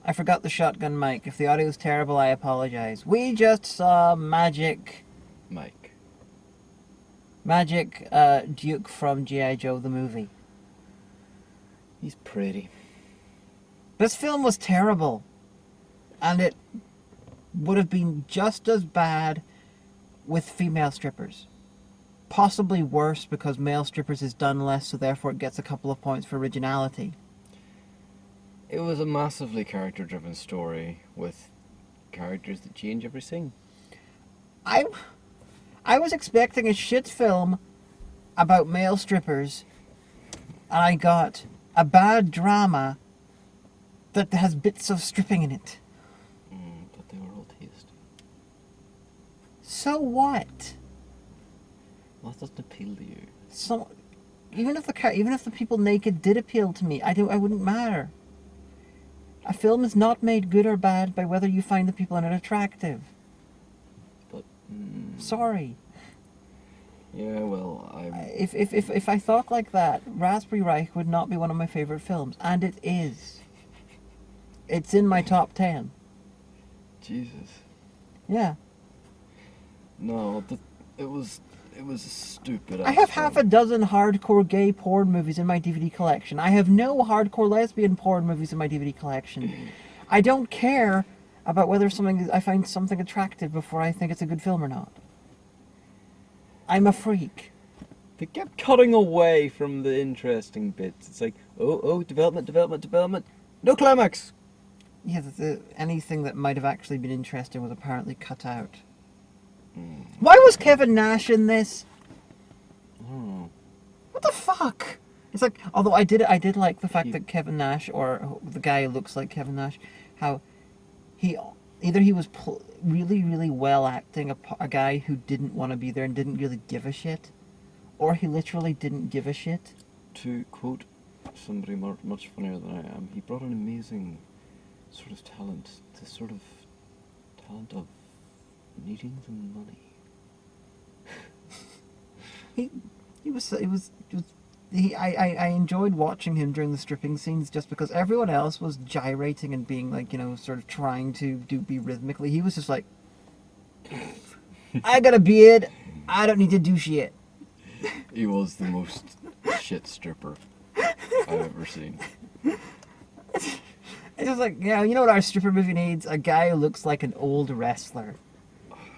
I forgot the shotgun mic. If the audio is terrible, I apologize. We just saw Magic Mike. Duke from G.I. Joe the movie. He's pretty. This film was terrible. And it would have been just as bad with female strippers. Possibly worse because male strippers is done less, so therefore it gets a couple of points for originality. It was a massively character-driven story with characters that change every scene. I was expecting a shit film about male strippers, and I got a bad drama that has bits of stripping in it. But they were all tasty. So what? Well, that doesn't appeal to you. So even if the people naked did appeal to me, I wouldn't matter. A film is not made good or bad by whether you find the people in it attractive. But Sorry. yeah, well, If I thought like that, Raspberry Reich would not be one of my favorite films, and it is. It's in my top 10. Jesus. Yeah. No, it was stupid. I have half a dozen hardcore gay porn movies in my DVD collection. I have no hardcore lesbian porn movies in my DVD collection. I don't care about whether I find something attractive before I think it's a good film or not. I'm a freak. They kept cutting away from the interesting bits. It's like, development. No climax. Yeah, anything that might have actually been interesting was apparently cut out. Why was Kevin Nash in this? What the fuck? It's like, although I did like the fact that Kevin Nash, or the guy who looks like Kevin Nash, how he was really, really well acting a guy who didn't want to be there and didn't really give a shit, or he literally didn't give a shit. To quote somebody much funnier than I am, he brought an amazing sort of talent, this sort of talent of needing the money. I enjoyed watching him during the stripping scenes just because everyone else was gyrating and being like, sort of trying to be rhythmically. He was just like, I got a beard, I don't need to do shit. He was the most shit stripper I've ever seen. It's just like, you know what our stripper movie needs? A guy who looks like an old wrestler.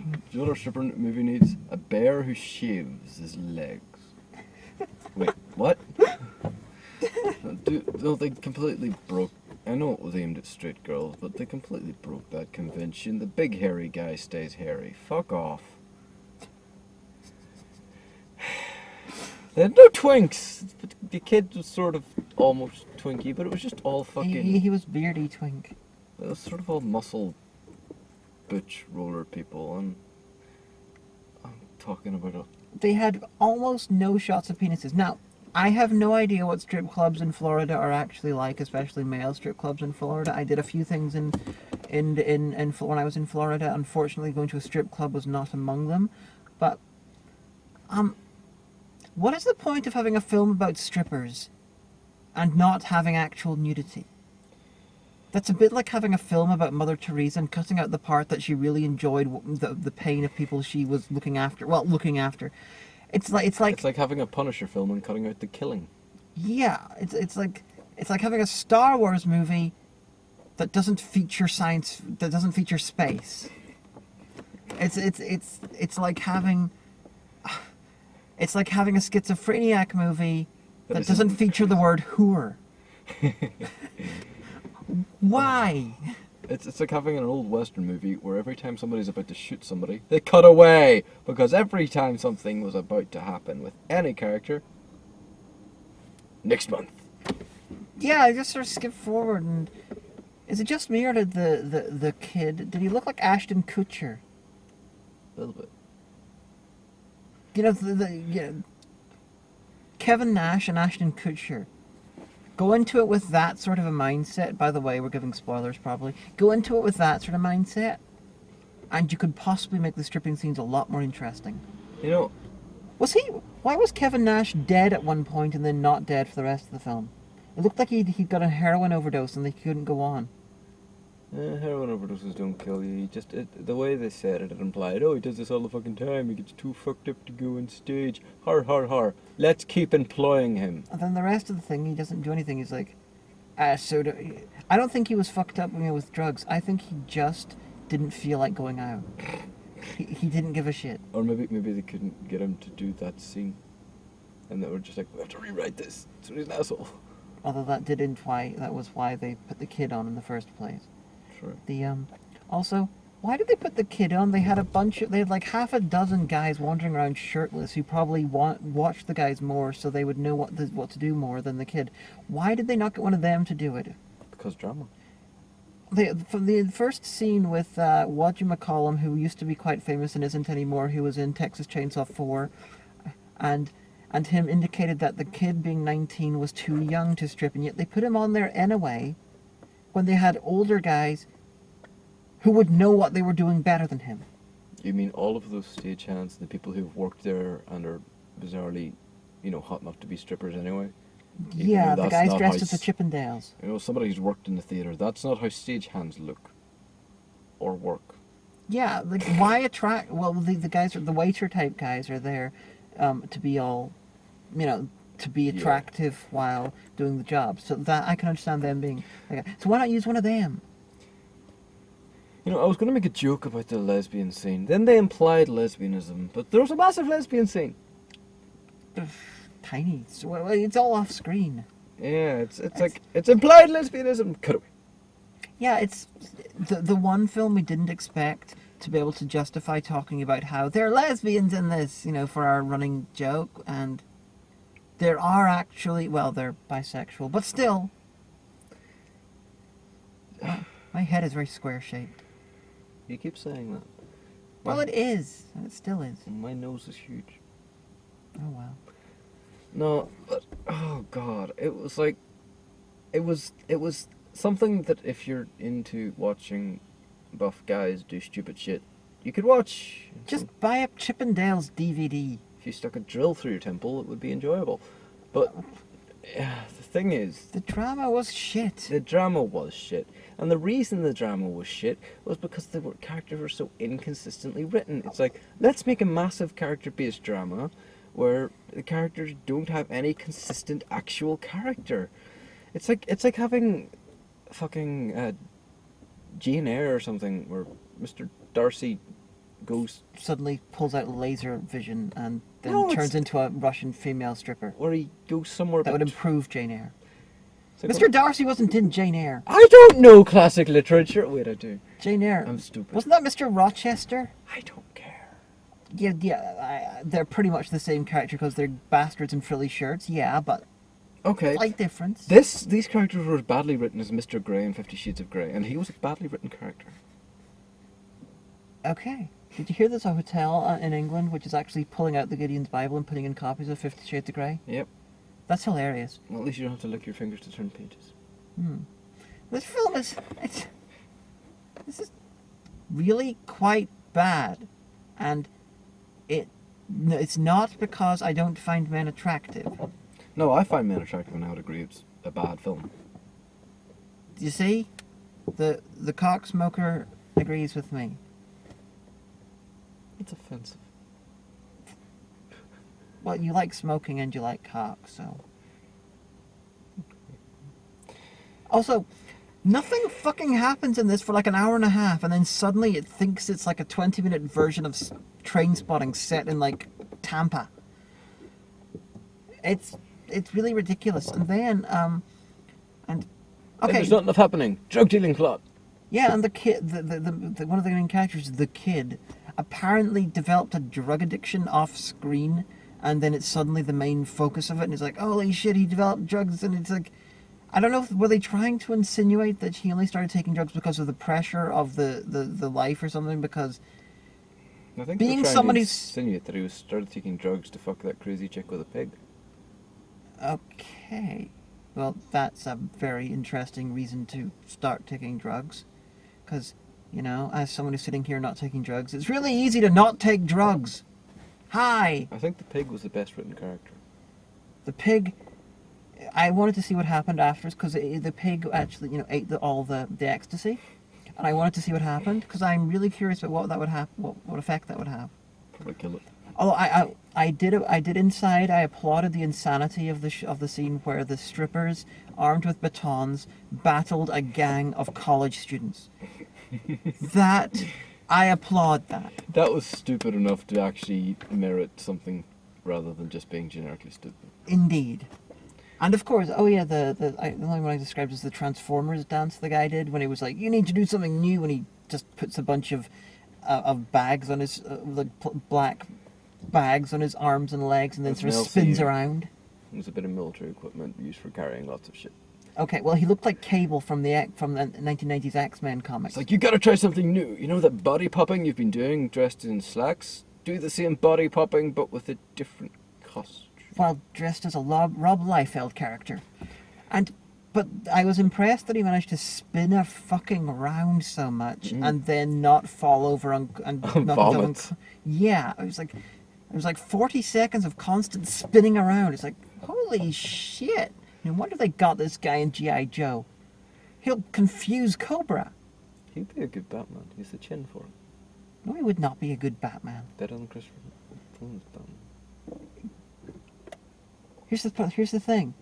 Do you know what our stripper movie needs? A bear who shaves his legs. Wait, what? No, they completely broke... I know it was aimed at straight girls, but they completely broke that convention. The big hairy guy stays hairy. Fuck off. They had no twinks. The kid was sort of almost twinky, but it was just all fucking... He was beardy twink. It was sort of all muscle butch roller people, and I'm talking about a... They had almost no shots of penises. Now, I have no idea what strip clubs in Florida are actually like, especially male strip clubs in Florida. I did a few things when I was in Florida. Unfortunately, going to a strip club was not among them. But, what is the point of having a film about strippers and not having actual nudity? That's a bit like having a film about Mother Teresa and cutting out the part that she really enjoyed the pain of people she was looking after. Well, looking after. It's like having a Punisher film and cutting out the killing. Yeah, it's like having a Star Wars movie that doesn't feature science, that doesn't feature space. It's like having a schizophrenic movie that doesn't feature the word whore. Why? It's like having an old Western movie where every time somebody's about to shoot somebody, they cut away, because every time something was about to happen with any character, next month. Yeah, I just sort of skip forward, and is it just me or did the kid, did he look like Ashton Kutcher? A little bit. Kevin Nash and Ashton Kutcher. Go into it with that sort of a mindset. By the way, we're giving spoilers probably. Go into it with that sort of mindset, and you could possibly make the stripping scenes a lot more interesting. Why was Kevin Nash dead at one point and then not dead for the rest of the film? It looked like he'd got a heroin overdose and they couldn't go on. Heroin overdoses don't kill you. The way they said it implied, oh, he does this all the fucking time. He gets too fucked up to go on stage. Har, har, har. Let's keep employing him. And then the rest of the thing, he doesn't do anything. He's like, I don't think he was fucked up with drugs. I think he just didn't feel like going out. He didn't give a shit. Or maybe they couldn't get him to do that scene. And they were just like, we have to rewrite this. So he's an asshole. Although that was why they put the kid on in the first place. Sure. Also, why did they put the kid on? They had like half a dozen guys wandering around shirtless who probably watched the guys more, so they would know what to do more than the kid. Why did they not get one of them to do it? Because drama. From the first scene with whatchamacallum, who used to be quite famous and isn't anymore, who was in Texas Chainsaw 4, and him indicated that the kid being 19 was too young to strip, and yet they put him on there anyway when they had older guys who would know what they were doing better than him. You mean all of those stagehands, the people who've worked there and are bizarrely, hot enough to be strippers anyway? Yeah, the guys dressed as the Chippendales. Somebody who's worked in the theatre, that's not how stagehands look. Or work. Yeah, like, why attract... Well, the guys, the waiter type guys are there to be all, to be attractive while doing the job. So that I can understand them being... So why not use one of them? I was going to make a joke about the lesbian scene. Then they implied lesbianism, but there was a massive lesbian scene. Tiny. So, it's all off screen. Yeah, it's implied lesbianism. Cut away. Yeah, it's the one film we didn't expect to be able to justify talking about how there are lesbians in this, for our running joke, and there are actually, they're bisexual, but still. My head is very square-shaped. You keep saying that. Well, it is. And it still is. My nose is huge. Oh, wow. No, but, oh god, it was like, it was something that if you're into watching buff guys do stupid shit, you could watch. Just buy a Chippendales DVD. If you stuck a drill through your temple, it would be enjoyable. But, the thing is... The drama was shit. The drama was shit. And the reason the drama was shit was because the characters were so inconsistently written. It's like, let's make a massive character-based drama where the characters don't have any consistent actual character. It's like having fucking Jane Eyre or something, where Mr. Darcy suddenly pulls out laser vision and then turns into a Russian female stripper. Or he goes somewhere that would improve Jane Eyre. Like Mr. Darcy wasn't in Jane Eyre. I don't know classic literature. Wait, I do. Jane Eyre. I'm stupid. Wasn't that Mr. Rochester? I don't care. Yeah, they're pretty much the same character because they're bastards in frilly shirts. Yeah, but okay, slight difference. These characters were as badly written as Mr. Grey in 50 Shades of Grey, and he was a badly written character. Okay. Did you hear there's a hotel in England which is actually pulling out the Gideon's Bible and putting in copies of 50 Shades of Grey? Yep. That's hilarious. Well, at least you don't have to lick your fingers to turn pages. This film is... This is really quite bad. And it's not because I don't find men attractive. No, I find men attractive, and I would agree it's a bad film. You see? The cock smoker agrees with me. It's offensive. Well, you like smoking and you like cock, so... Also, nothing fucking happens in this for like an hour and a half, and then suddenly it thinks it's like a 20-minute version of Train Spotting set in like Tampa. It's really ridiculous. And then, okay. There's not enough happening. Drug dealing plot. Yeah, and the kid, the one of the main characters, the kid, apparently developed a drug addiction off screen, and then it's suddenly the main focus of it, and it's like, holy shit, he developed drugs, and it's like, I don't know, were they trying to insinuate that he only started taking drugs because of the pressure of the life or something? Because I think being they're trying somebody's... to insinuate that he started taking drugs to fuck that crazy chick with a pig. Okay. Well, that's a very interesting reason to start taking drugs. Because, as someone who's sitting here not taking drugs, it's really easy to not take drugs. Hi! I think the pig was the best written character. The pig... I wanted to see what happened afterwards, because the pig actually, ate all the ecstasy. and I wanted to see what happened because I'm really curious about what that would happen, what effect that would have. Probably kill it. Although I did inside. I applauded the insanity of the scene where the strippers, armed with batons, battled a gang of college students. That I applaud that. That was stupid enough to actually merit something rather than just being generically stupid. Indeed. And of course, oh yeah, the only one I described is the Transformers dance the guy did when he was like, "You need to do something new," and he just puts a bunch of bags on his black bags on his arms and legs, and then sort of spins around. It was a bit of military equipment used for carrying lots of shit. Okay, well, he looked like Cable from the 1990s X-Men comics. It's like, you gotta try something new. You know that body popping you've been doing dressed in slacks? Do the same body popping, but with a different costume. While dressed as a Rob Liefeld character. But I was impressed that he managed to spin her fucking around so much and then not fall over and not vomit. Yeah, it was like 40 seconds of constant spinning around. It's like, holy shit. No wonder they got this guy in G.I. Joe. He'll confuse Cobra. He'd be a good Batman. He's the chin for it. No, he would not be a good Batman. Better than Christopher Nolan's Batman. Here's the thing.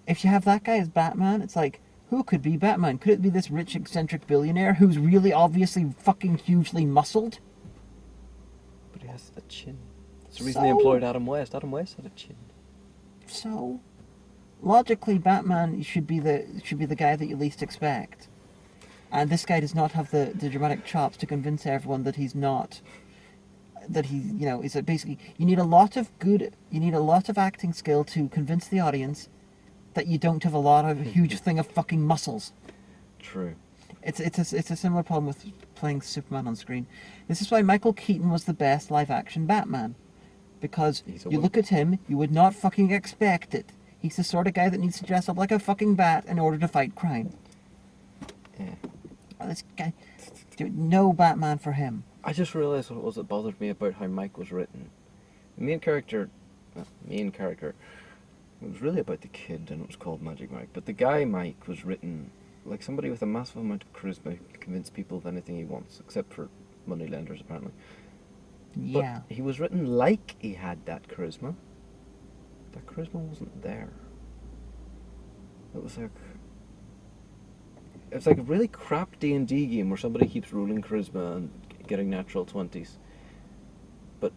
If you have that guy as Batman, it's like, who could be Batman? Could it be this rich, eccentric billionaire who's really obviously fucking hugely muscled? But he has a chin. That's the reason they employed Adam West. Adam West had a chin. So, logically, Batman should be the guy that you least expect. And this guy does not have the dramatic chops to convince everyone that he's not. That he, is basically, you need a lot of acting skill to convince the audience that you don't have a huge thing of fucking muscles. True. It's a similar problem with playing Superman on screen. This is why Michael Keaton was the best live-action Batman. Because you look at him, you would not fucking expect it. He's the sort of guy that needs to dress up like a fucking bat in order to fight crime. Yeah. This guy, no Batman for him. I just realised what it was that bothered me about how Mike was written. The main character, it was really about the kid and it was called Magic Mike. But the guy Mike was written like somebody with a massive amount of charisma who can convince people of anything he wants, except for moneylenders apparently. Yeah. But he was written like he had that charisma. That charisma wasn't there. It was like a really crap D&D game where somebody keeps rolling charisma and getting natural 20s. But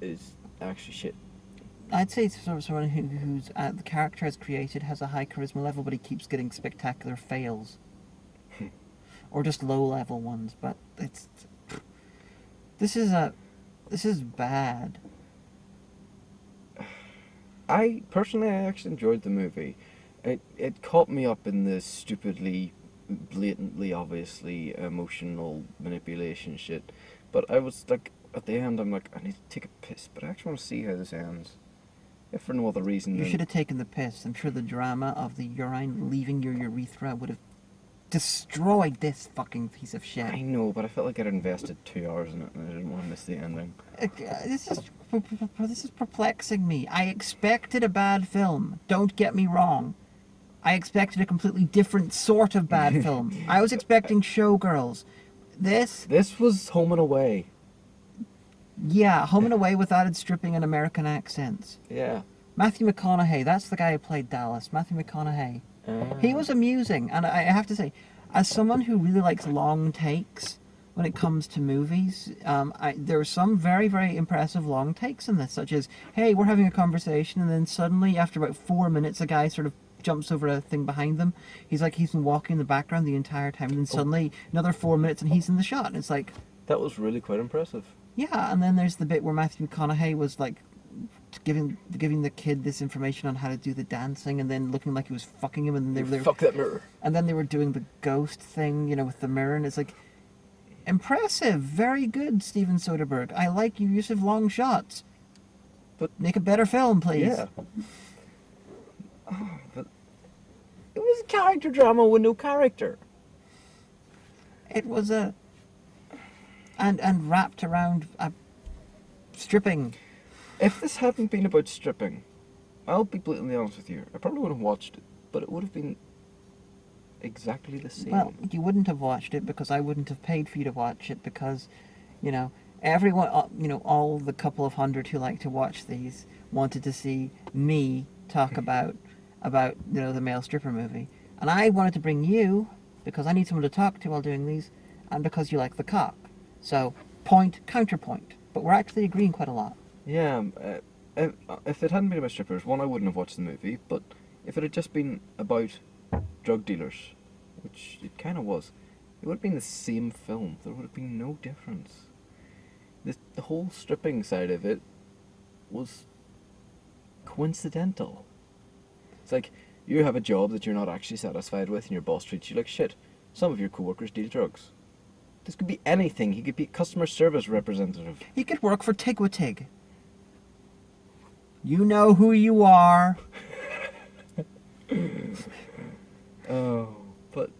is actually shit. I'd say it's sort of someone who's the character has created has a high charisma level, but he keeps getting spectacular fails. Or just low-level ones, but this is bad. I actually enjoyed the movie. It caught me up in the stupidly, blatantly, obviously emotional manipulation shit. But I was like, at the end, I'm like, I need to take a piss, but I actually want to see how this ends. If for no other reason You than... should have taken the piss. I'm sure the drama of the urine leaving your urethra would have destroyed this fucking piece of shit. I know, but I felt like I'd invested 2 hours in it and I didn't want to miss the ending. This is perplexing me. I expected a bad film. Don't get me wrong. I expected a completely different sort of bad film. I was expecting Showgirls. This was Home and Away. Yeah, Home and Away with added stripping and American accents. Yeah. Matthew McConaughey, that's the guy who played Dallas. Matthew McConaughey. He was amusing, and I have to say, as someone who really likes long takes when it comes to movies, there are some very, very impressive long takes in this, such as, hey, we're having a conversation, and then suddenly, after about 4 minutes, a guy sort of jumps over a thing behind them. He's been walking in the background the entire time, and then suddenly, another 4 minutes, and he's in the shot, and it's like... That was really quite impressive. Yeah, and then there's the bit where Matthew McConaughey was like giving the kid this information on how to do the dancing, and then looking like he was fucking him, and then Fuck that mirror. And then they were doing the ghost thing, with the mirror, and it's like impressive, very good, Steven Soderbergh. I like your use of long shots, but make a better film, please. Yeah. But it was a character drama with no character. It was and wrapped around stripping. If this hadn't been about stripping, I'll be blatantly honest with you, I probably would have watched it, but it would have been exactly the same. Well, you wouldn't have watched it because I wouldn't have paid for you to watch it because, you know, everyone, all the couple of hundred who like to watch these wanted to see me talk about the male stripper movie, and I wanted to bring you because I need someone to talk to while doing these, and because you like the cock. So point counterpoint, but we're actually agreeing quite a lot. Yeah, if it hadn't been about strippers, one, I wouldn't have watched the movie, but if it had just been about drug dealers, which it kind of was, it would have been the same film. There would have been no difference. The whole stripping side of it was coincidental. It's like, you have a job that you're not actually satisfied with and your boss treats you like shit. Some of your coworkers deal drugs. This could be anything. He could be a customer service representative. He could work for Tigwatig. You know who you are. Oh, but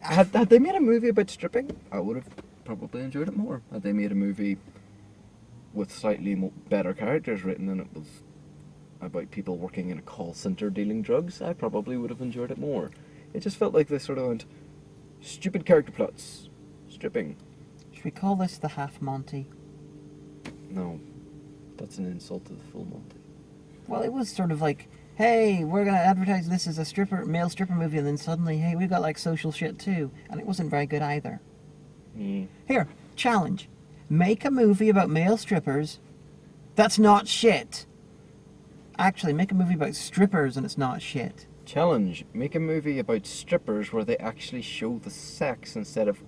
had they made a movie about stripping, I would have probably enjoyed it more. Had they made a movie with slightly better characters written and it was about people working in a call center dealing drugs, I probably would have enjoyed it more. It just felt like they sort of went, stupid character plots, stripping. Should we call this the Half Monty? No, that's an insult to the full Monty. Well, it was sort of like, hey, we're going to advertise this as a male stripper movie, and then suddenly, hey, we've got like social shit too. And it wasn't very good either. Mm. Here, challenge. Make a movie about male strippers that's not shit. Actually, make a movie about strippers and it's not shit. Challenge, make a movie about strippers where they actually show the sex instead of...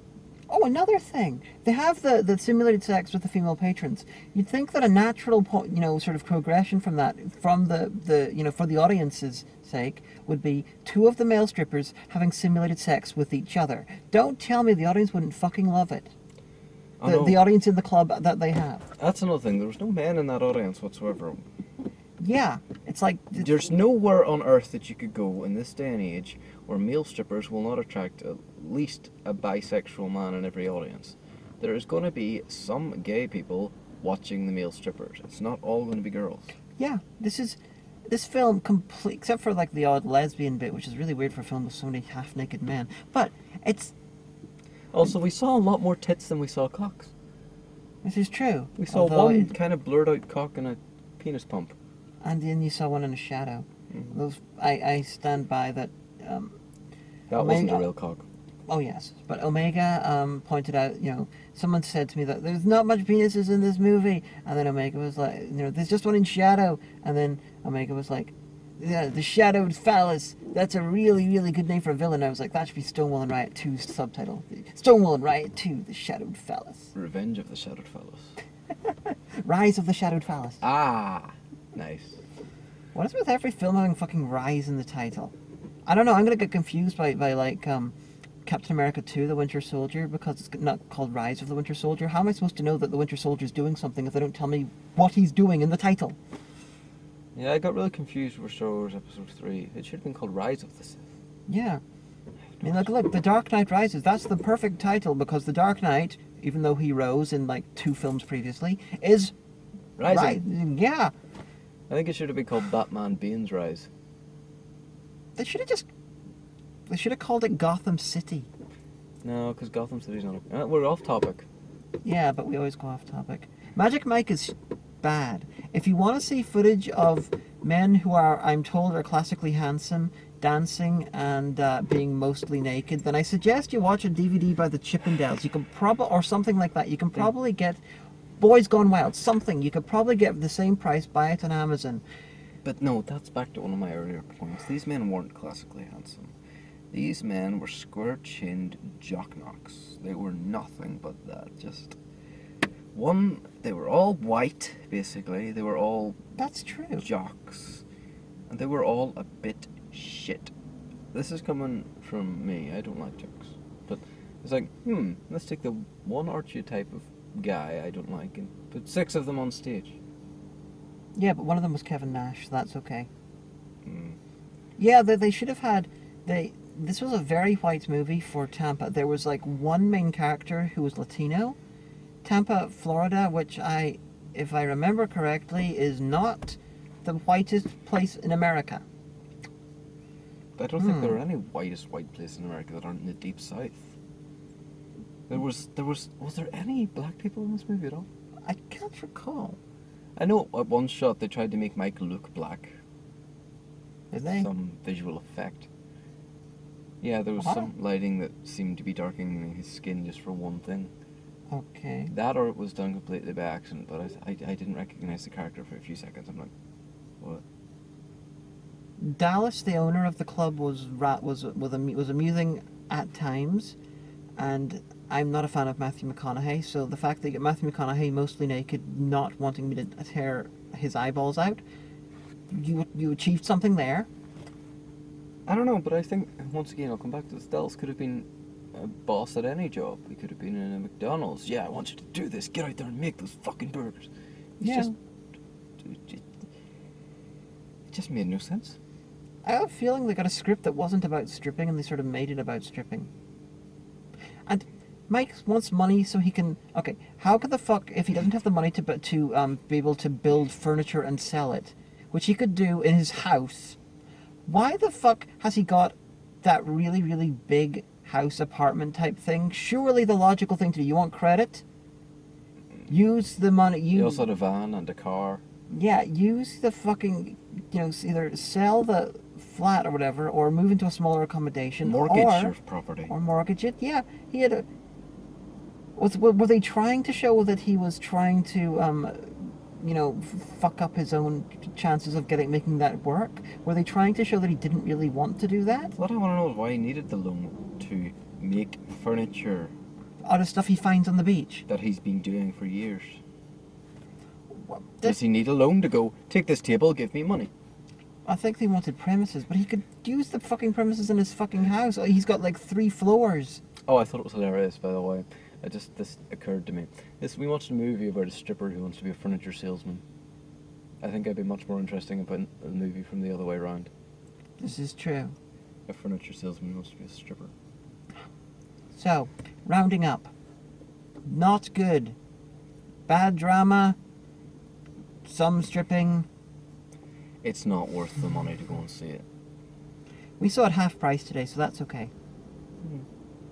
Oh, another thing. They have the simulated sex with the female patrons. You'd think that a natural, sort of progression from that, from the for the audience's sake, would be two of the male strippers having simulated sex with each other. Don't tell me the audience wouldn't fucking love it. The audience in the club that they have. That's another thing. There was no men in that audience whatsoever. Yeah, it's like... There's nowhere on earth that you could go in this day and age where male strippers will not attract at least a bisexual man in every audience. There is going to be some gay people watching the male strippers. It's not all going to be girls. Yeah, this film complete, except for like the odd lesbian bit, which is really weird for a film with so many half-naked men. But it's... Also, we saw a lot more tits than we saw cocks. This is true. We saw one kind of blurred out cock and a penis pump. And then you saw one in a shadow. Mm-hmm. Those I stand by that. That wasn't a real cock. Oh yes, but Omega pointed out. Someone said to me that there's not much penises in this movie, and then Omega was like, there's just one in shadow, and then Omega was like, yeah, the shadowed phallus. That's a really, really good name for a villain. I was like, that should be Stonewall and Riot 2's subtitle. Stonewall and Riot 2, the shadowed phallus. Revenge of the Shadowed Phallus. Rise of the shadowed phallus. Ah, nice. What is with every film having fucking Rise in the title? I don't know, I'm gonna get confused by Captain America 2, The Winter Soldier, because it's not called Rise of the Winter Soldier. How am I supposed to know that the Winter Soldier's doing something if they don't tell me what he's doing in the title? Yeah, I got really confused with Star Wars Episode 3. It should have been called Rise of the Sith. Yeah. I mean, look, The Dark Knight Rises, that's the perfect title, because The Dark Knight, even though he rose in like 2 films previously, is... Rising. Yeah. I think it should have been called Batman Bane's Rise. They should have called it Gotham City. No, because Gotham City's not... we're off topic. Yeah, but we always go off topic. Magic Mike is bad. If you want to see footage of men who are, I'm told, are classically handsome, dancing and being mostly naked, then I suggest you watch a DVD by the Chippendales. You can probably, or something like that. You can probably get Boys Gone Wild, something. You could probably get for the same price, buy it on Amazon. But no, that's back to one of my earlier points. These men weren't classically handsome. These men were square-chinned jockknocks. They were nothing but that. Just... One, they were all white, basically. They were all... That's true. Jocks. And they were all a bit shit. This is coming from me. I don't like jocks. But it's like, let's take the one archetype of guy I don't like and put 6 of them on stage. Yeah, but one of them was Kevin Nash, so that's okay. Mm. Yeah, they should have had... This was a very white movie for Tampa. There was like one main character who was Latino. Tampa, Florida, which if I remember correctly, is not the whitest place in America. I don't think there are any whitest white places in America that aren't in the deep south. Was there any black people in this movie at all? I can't recall. I know at one shot they tried to make Mike look black. Did they? Some visual effect. Yeah, there was What? some lighting that seemed to be darkening his skin just for one thing. Okay. That or it was done completely by accident, but I didn't recognize the character for a few seconds. I'm like, what? Dallas, the owner of the club, was amusing at times, and I'm not a fan of Matthew McConaughey. So the fact that you get Matthew McConaughey mostly naked, not wanting me to tear his eyeballs out, you achieved something there. I don't know, but I think, once again, I'll come back to this. Dallas could have been a boss at any job. He could have been in a McDonald's. Yeah, I want you to do this. Get out there and make those fucking burgers. It just made no sense. I have a feeling they got a script that wasn't about stripping, and they sort of made it about stripping. And Mike wants money so he can. Okay, how could the fuck, if he doesn't have the money to be able to build furniture and sell it, which he could do in his house? Why the fuck has he got that really, really big house apartment type thing? Surely the logical thing to do. You want credit? Use the money. He also had a van and a car. Yeah, use the fucking, either sell the flat or whatever, or move into a smaller accommodation, Mortgage your property. or mortgage it. Yeah, he had a. Were they trying to show that he was trying to, fuck up his own chances of making that work? Were they trying to show that he didn't really want to do that? What I want to know is why he needed the loan to make furniture Out of stuff he finds on the beach. that he's been doing for years. Well, Does he need a loan to go, take this table, give me money? I think they wanted premises, but he could use the fucking premises in his fucking house. He's got like 3 floors. Oh, I thought it was hilarious, by the way. This occurred to me. We watched a movie about a stripper who wants to be a furniture salesman. I think I'd be much more interesting about a movie from the other way around. This is true. A furniture salesman who wants to be a stripper. So, rounding up. Not good. Bad drama. Some stripping. It's not worth the money to go and see it. We saw it half price today, so that's okay. Mm.